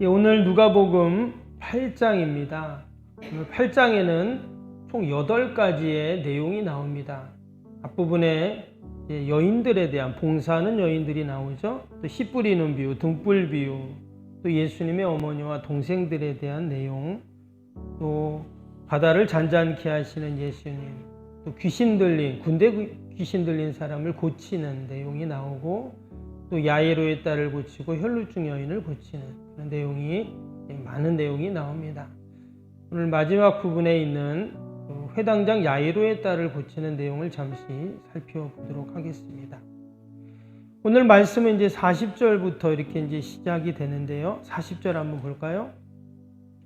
오늘 누가복음 8장입니다. 오늘 8장에는 총 8가지의 내용이 나옵니다. 앞부분에 여인들에 대한 봉사하는 여인들이 나오죠. 또 씨 뿌리는 비유, 등불 비유, 또 예수님의 어머니와 동생들에 대한 내용, 또 바다를 잔잔케 하시는 예수님, 또 귀신 들린, 군대 귀신 들린 사람을 고치는 내용이 나오고, 또 야이로의 딸을 고치고 혈루증 여인을 고치는 그런 내용이, 많은 내용이 나옵니다. 오늘 마지막 부분에 있는 회당장 야이로의 딸을 고치는 내용을 잠시 살펴보도록 하겠습니다. 오늘 말씀은 이제 40절부터 이렇게 이제 시작이 되는데요. 40절 한번 볼까요?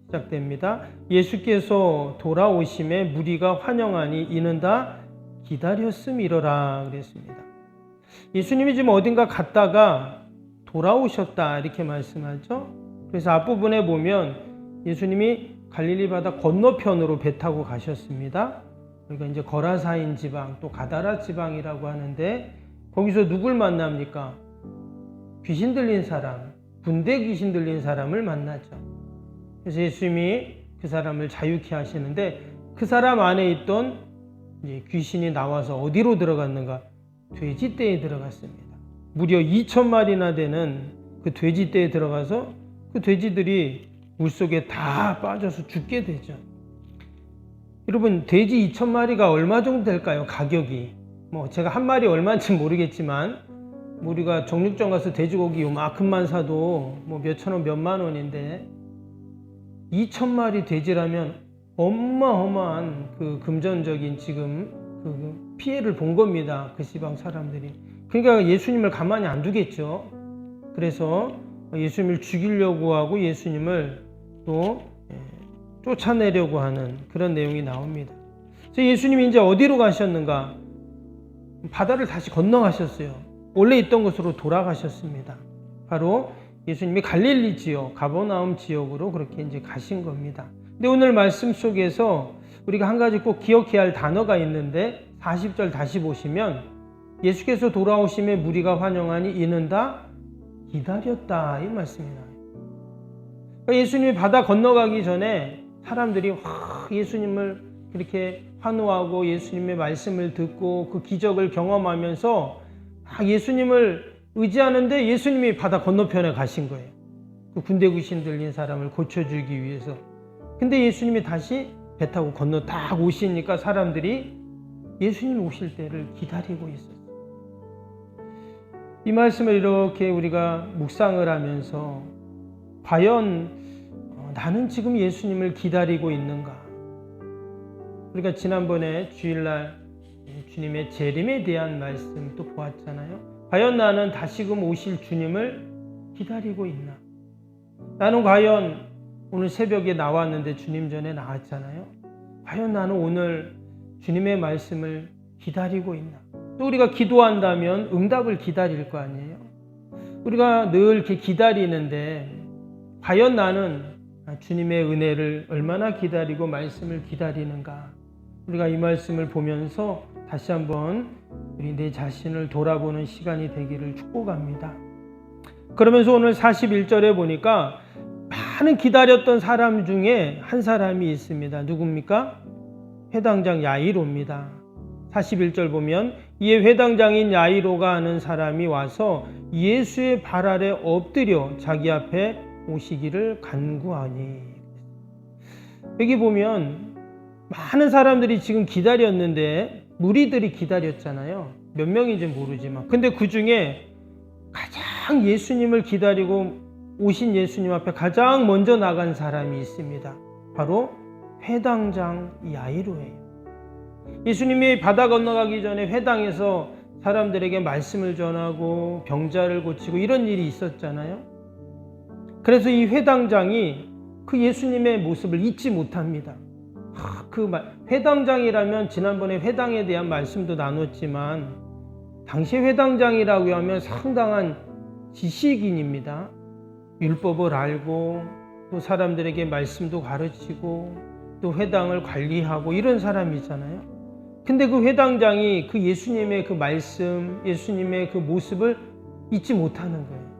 시작됩니다. 예수께서 돌아오심에 무리가 환영하니 이는 다 기다렸음이로라 그랬습니다. 예수님이 지금 어딘가 갔다가 돌아오셨다 이렇게 말씀하죠. 그래서 앞부분에 보면 예수님이 갈릴리 바다 건너편으로 배 타고 가셨습니다. 그러니까 이제 거라사인 지방 또 가다라 지방이라고 하는데, 거기서 누굴 만납니까? 귀신 들린 사람, 군대 귀신 들린 사람을 만나죠. 그래서 예수님이 그 사람을 자유케 하시는데, 그 사람 안에 있던 이제 귀신이 나와서 어디로 들어갔는가? 돼지떼에 들어갔습니다. 무려 2,000마리나 되는 그 돼지떼에 들어가서 그 돼지들이 물속에 다 빠져서 죽게 되죠. 여러분, 돼지 2,000마리가 얼마 정도 될까요? 가격이. 제가 한 마리 얼마인지 모르겠지만, 우리가 정육점 가서 돼지고기 요만큼만 사도 몇천 원, 몇만 원인데 2,000마리 돼지라면 어마어마한 그 금전적인 지금 그 피해를 본 겁니다. 그 지방 사람들이. 그러니까 예수님을 가만히 안 두겠죠. 그래서 예수님을 죽이려고 하고 예수님을 또 쫓아내려고 하는 그런 내용이 나옵니다. 그래서 예수님이 이제 어디로 가셨는가? 바다를 다시 건너가셨어요. 원래 있던 곳으로 돌아가셨습니다. 바로 예수님이 갈릴리 지역, 가버나움 지역으로 그렇게 이제 가신 겁니다. 근데 오늘 말씀 속에서 우리가 한 가지 꼭 기억해야 할 단어가 있는데, 40절 다시 보시면 예수께서 돌아오심에 무리가 환영하니 이는 다 기다렸다 이 말씀이 나와요. 그러니까 예수님이 바다 건너가기 전에 사람들이 예수님을 그렇게 환호하고 예수님의 말씀을 듣고 그 기적을 경험하면서 예수님을 의지하는데, 예수님이 바다 건너편에 가신 거예요. 그 군대 귀신 들린 사람을 고쳐주기 위해서. 근데 예수님이 다시 배 타고 건너 딱 오시니까 사람들이 예수님 오실 때를 기다리고 있었어요. 이 말씀을 이렇게 우리가 묵상을 하면서 과연 나는 지금 예수님을 기다리고 있는가? 우리가 지난번에 주일날 주님의 재림에 대한 말씀 또 보았잖아요. 과연 나는 다시금 오실 주님을 기다리고 있나? 나는 과연 오늘 새벽에 나왔는데 주님 전에 나왔잖아요. 과연 나는 오늘 주님의 말씀을 기다리고 있나? 또 우리가 기도한다면 응답을 기다릴 거 아니에요? 우리가 늘 이렇게 기다리는데 과연 나는 주님의 은혜를 얼마나 기다리고 말씀을 기다리는가? 우리가 이 말씀을 보면서 다시 한번 우리 내 자신을 돌아보는 시간이 되기를 축복합니다. 그러면서 오늘 41절에 보니까 많은 기다렸던 사람 중에 한 사람이 있습니다. 누굽니까? 회당장 야이로입니다. 41절 보면 이에 회당장인 야이로가 아는 사람이 와서 예수의 발 아래 엎드려 자기 앞에 오시기를 간구하니. 여기 보면 많은 사람들이 지금 기다렸는데, 무리들이 기다렸잖아요. 몇 명인지 모르지만. 근데 그 중에 가장 예수님을 기다리고 오신 예수님 앞에 가장 먼저 나간 사람이 있습니다. 바로 회당장 야이로예요. 예수님이 바다 건너가기 전에 회당에서 사람들에게 말씀을 전하고 병자를 고치고 이런 일이 있었잖아요. 그래서 이 회당장이 그 예수님의 모습을 잊지 못합니다. 그 회당장이라면 지난번에 회당에 대한 말씀도 나눴지만, 당시 회당장이라고 하면 상당한 지식인입니다. 율법을 알고 또 사람들에게 말씀도 가르치고 또 회당을 관리하고 이런 사람이잖아요. 근데 그 회당장이 그 예수님의 그 말씀, 예수님의 그 모습을 잊지 못하는 거예요.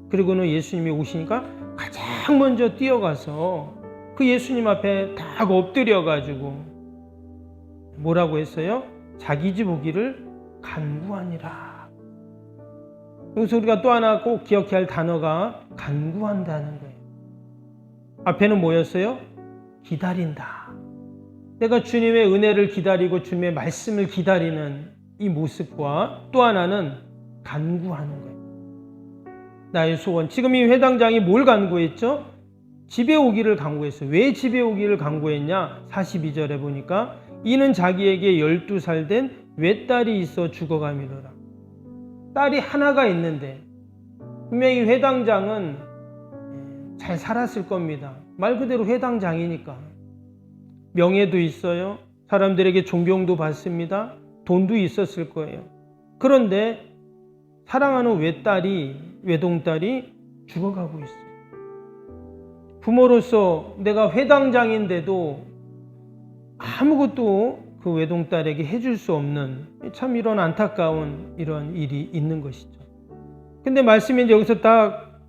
그리고는 예수님이 오시니까 가장 먼저 뛰어가서 그 예수님 앞에 딱 엎드려가지고 뭐라고 했어요? 자기 집 오기를 간구하니라. 여기서 우리가 또 하나 꼭 기억해야 할 단어가 간구한다는 거예요. 앞에는 뭐였어요? 기다린다. 내가 주님의 은혜를 기다리고 주님의 말씀을 기다리는 이 모습과 또 하나는 간구하는 거예요. 나의 소원. 지금 이 회당장이 뭘 간구했죠? 집에 오기를 간구했어요. 왜 집에 오기를 간구했냐? 42절에 보니까 이는 자기에게 12살 된 외딸이 있어 죽어가미로라. 딸이 하나가 있는데 분명히 회당장은 잘 살았을 겁니다. 말 그대로 회당장이니까. 명예도 있어요. 사람들에게 존경도 받습니다. 돈도 있었을 거예요. 그런데 사랑하는 외동딸이 죽어가고 있어요. 부모로서 내가 회당장인데도 아무것도 그 외동딸에게 해줄 수 없는 참 이런 안타까운 이런 일이 있는 것이죠. 근데 말씀이 이제 여기서 딱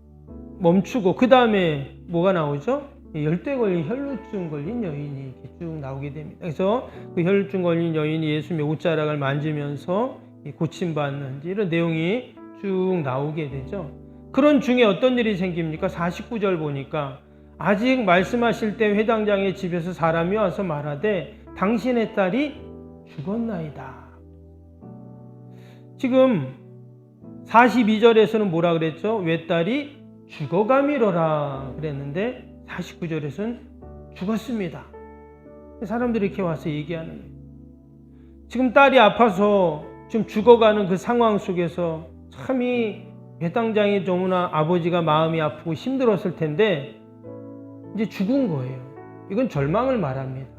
멈추고 그 다음에 뭐가 나오죠? 열대 걸린 혈루증 걸린 여인이 이렇게 쭉 나오게 됩니다. 그래서 그 혈루증 걸린 여인이 예수님의 옷자락을 만지면서 고침받는 이런 내용이 쭉 나오게 되죠. 그런 중에 어떤 일이 생깁니까? 49절 보니까 아직 말씀하실 때 회당장의 집에서 사람이 와서 말하되 당신의 딸이 죽었나이다. 지금 42절에서는 뭐라 그랬죠? 외딸이 죽어가미로라 그랬는데 49절에서는 죽었습니다. 사람들이 이렇게 와서 얘기하는 거예요. 지금 딸이 아파서 좀 죽어가는 그 상황 속에서 참 이 회당장이 너무나 아버지가 마음이 아프고 힘들었을 텐데 이제 죽은 거예요. 이건 절망을 말합니다.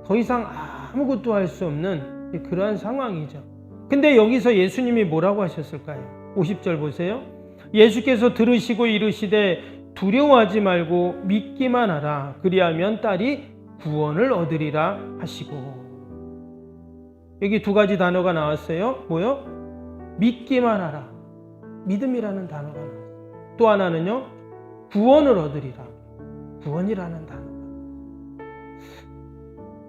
더 이상 아무것도 할 수 없는 그러한 상황이죠. 근데 여기서 예수님이 뭐라고 하셨을까요? 50절 보세요. 예수께서 들으시고 이르시되 두려워하지 말고 믿기만 하라. 그리하면 딸이 구원을 얻으리라 하시고. 여기 두 가지 단어가 나왔어요. 뭐요? 믿기만 하라. 믿음이라는 단어가 나왔어요. 또 하나는요. 구원을 얻으리라. 구원이라는 단어.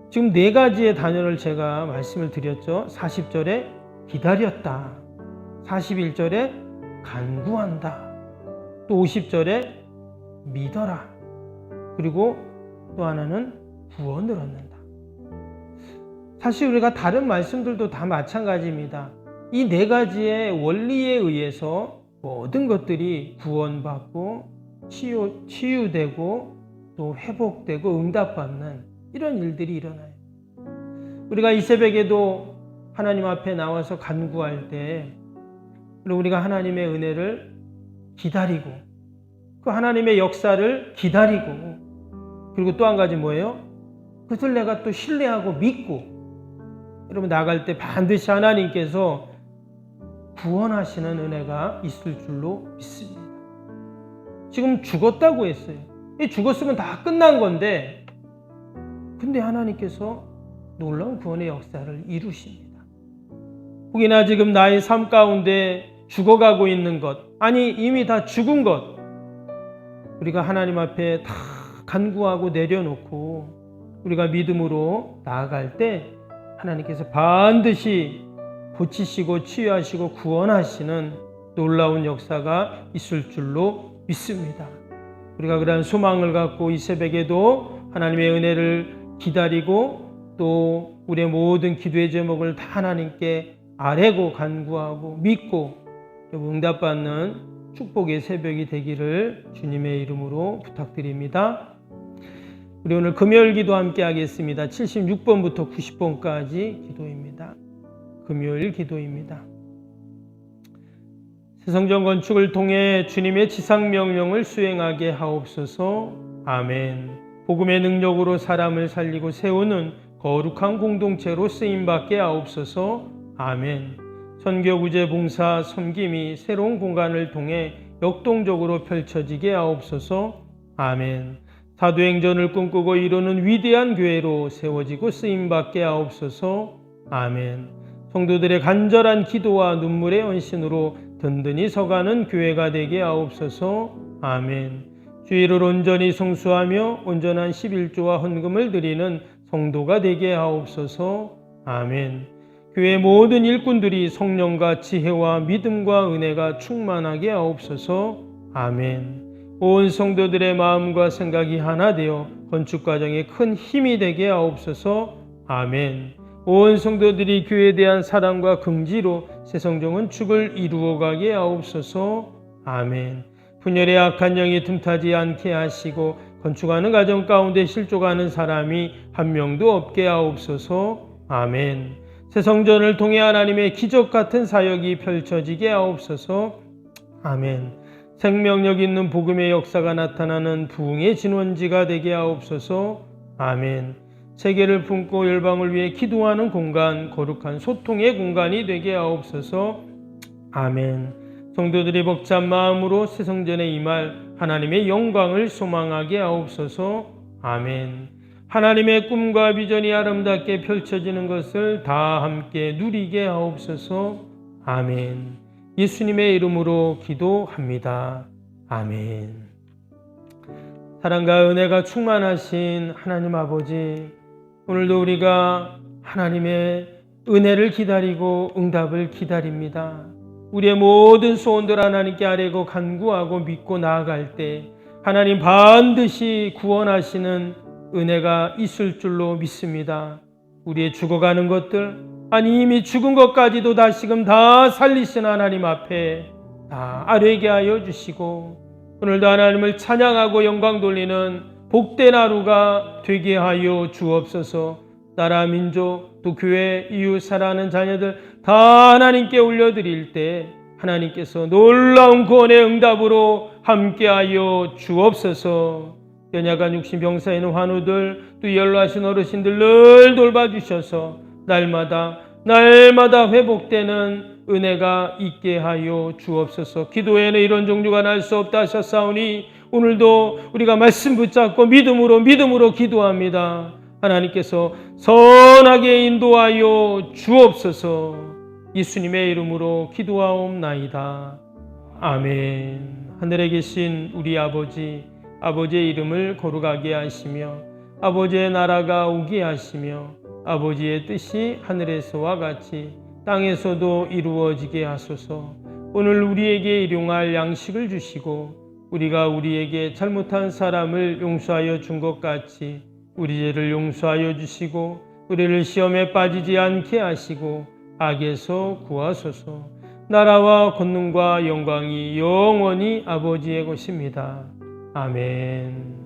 지금 네 가지의 단어를 제가 말씀을 드렸죠. 40절에 기다렸다. 41절에 간구한다. 또 50절에 믿어라. 그리고 또 하나는 구원을 얻는다. 사실 우리가 다른 말씀들도 다 마찬가지입니다. 이 네 가지의 원리에 의해서 모든 것들이 구원받고 치유되고 또 회복되고 응답받는 이런 일들이 일어나요. 우리가 이 새벽에도 하나님 앞에 나와서 간구할 때 우리가 하나님의 은혜를 기다리고 그 하나님의 역사를 기다리고 그리고 또 한 가지 뭐예요? 그것을 내가 또 신뢰하고 믿고 여러분 나갈 때 반드시 하나님께서 구원하시는 은혜가 있을 줄로 믿습니다. 지금 죽었다고 했어요. 죽었으면 다 끝난 건데 근데 하나님께서 놀라운 구원의 역사를 이루십니다. 혹이나 지금 나의 삶 가운데 죽어가고 있는 것, 아니 이미 다 죽은 것 우리가 하나님 앞에 다 간구하고 내려놓고 우리가 믿음으로 나아갈 때 하나님께서 반드시 고치시고 치유하시고 구원하시는 놀라운 역사가 있을 줄로 믿습니다. 우리가 그러한 소망을 갖고 이 새벽에도 하나님의 은혜를 기다리고 또 우리의 모든 기도의 제목을 다 하나님께 아뢰고 간구하고 믿고 응답받는 축복의 새벽이 되기를 주님의 이름으로 부탁드립니다. 우리 오늘 금요일 기도 함께 하겠습니다. 76번부터 90번까지 기도입니다. 금요일 기도입니다. 새성전 건축을 통해 주님의 지상명령을 수행하게 하옵소서. 아멘. 복음의 능력으로 사람을 살리고 세우는 거룩한 공동체로 쓰임받게 하옵소서. 아멘. 선교 구제 봉사 섬김이 새로운 공간을 통해 역동적으로 펼쳐지게 하옵소서. 아멘. 사도행전을 꿈꾸고 이루는 위대한 교회로 세워지고 쓰임받게 하옵소서. 아멘. 성도들의 간절한 기도와 눈물의 헌신으로 든든히 서가는 교회가 되게 하옵소서. 아멘. 주의를 온전히 성수하며 온전한 11조와 헌금을 드리는 성도가 되게 하옵소서. 아멘. 교회 모든 일꾼들이 성령과 지혜와 믿음과 은혜가 충만하게 하옵소서. 아멘. 온 성도들의 마음과 생각이 하나 되어 건축 과정에 큰 힘이 되게 하옵소서. 아멘. 온 성도들이 교회에 대한 사랑과 긍지로 새성전 건축을 이루어가게 하옵소서. 아멘. 분열의 악한 영이 틈타지 않게 하시고 건축하는 과정 가운데 실족하는 사람이 한 명도 없게 하옵소서. 아멘. 새성전을 통해 하나님의 기적 같은 사역이 펼쳐지게 하옵소서. 아멘. 생명력 있는 복음의 역사가 나타나는 부흥의 진원지가 되게 하옵소서. 아멘. 세계를 품고 열방을 위해 기도하는 공간, 거룩한 소통의 공간이 되게 하옵소서. 아멘. 성도들이 벅찬 마음으로 새성전에 임할 하나님의 영광을 소망하게 하옵소서. 아멘. 하나님의 꿈과 비전이 아름답게 펼쳐지는 것을 다 함께 누리게 하옵소서. 아멘. 예수님의 이름으로 기도합니다. 아멘. 사랑과 은혜가 충만하신 하나님 아버지, 오늘도 우리가 하나님의 은혜를 기다리고 응답을 기다립니다. 우리의 모든 소원들 하나님께 아뢰고 간구하고 믿고 나아갈 때 하나님 반드시 구원하시는 은혜가 있을 줄로 믿습니다. 우리의 죽어가는 것들, 아니 이미 죽은 것까지도 다시금 다 살리신 하나님 앞에 다 아뢰게 하여 주시고 오늘도 하나님을 찬양하고 영광 돌리는 복된 하루가 되게 하여 주옵소서. 나라, 민족, 또 교회, 이웃, 사랑하는 자녀들 다 하나님께 올려드릴 때 하나님께서 놀라운 구원의 응답으로 함께하여 주옵소서. 연약한 육신병사에 있는 환우들, 또 연로하신 어르신들 늘 돌봐주셔서 날마다 회복되는 은혜가 있게 하여 주옵소서. 기도에는 이런 종류가 날 수 없다 하셨사오니 오늘도 우리가 말씀 붙잡고 믿음으로 기도합니다. 하나님께서 선하게 인도하여 주옵소서. 예수님의 이름으로 기도하옵나이다. 아멘. 하늘에 계신 우리 아버지, 아버지의 이름을 거룩하게 하시며 아버지의 나라가 오게 하시며 아버지의 뜻이 하늘에서와 같이 땅에서도 이루어지게 하소서. 오늘 우리에게 일용할 양식을 주시고 우리가 우리에게 잘못한 사람을 용서하여 준 것 같이 우리 죄를 용서하여 주시고 우리를 시험에 빠지지 않게 하시고 악에서 구하소서. 나라와 권능과 영광이 영원히 아버지의 것입니다. 아멘.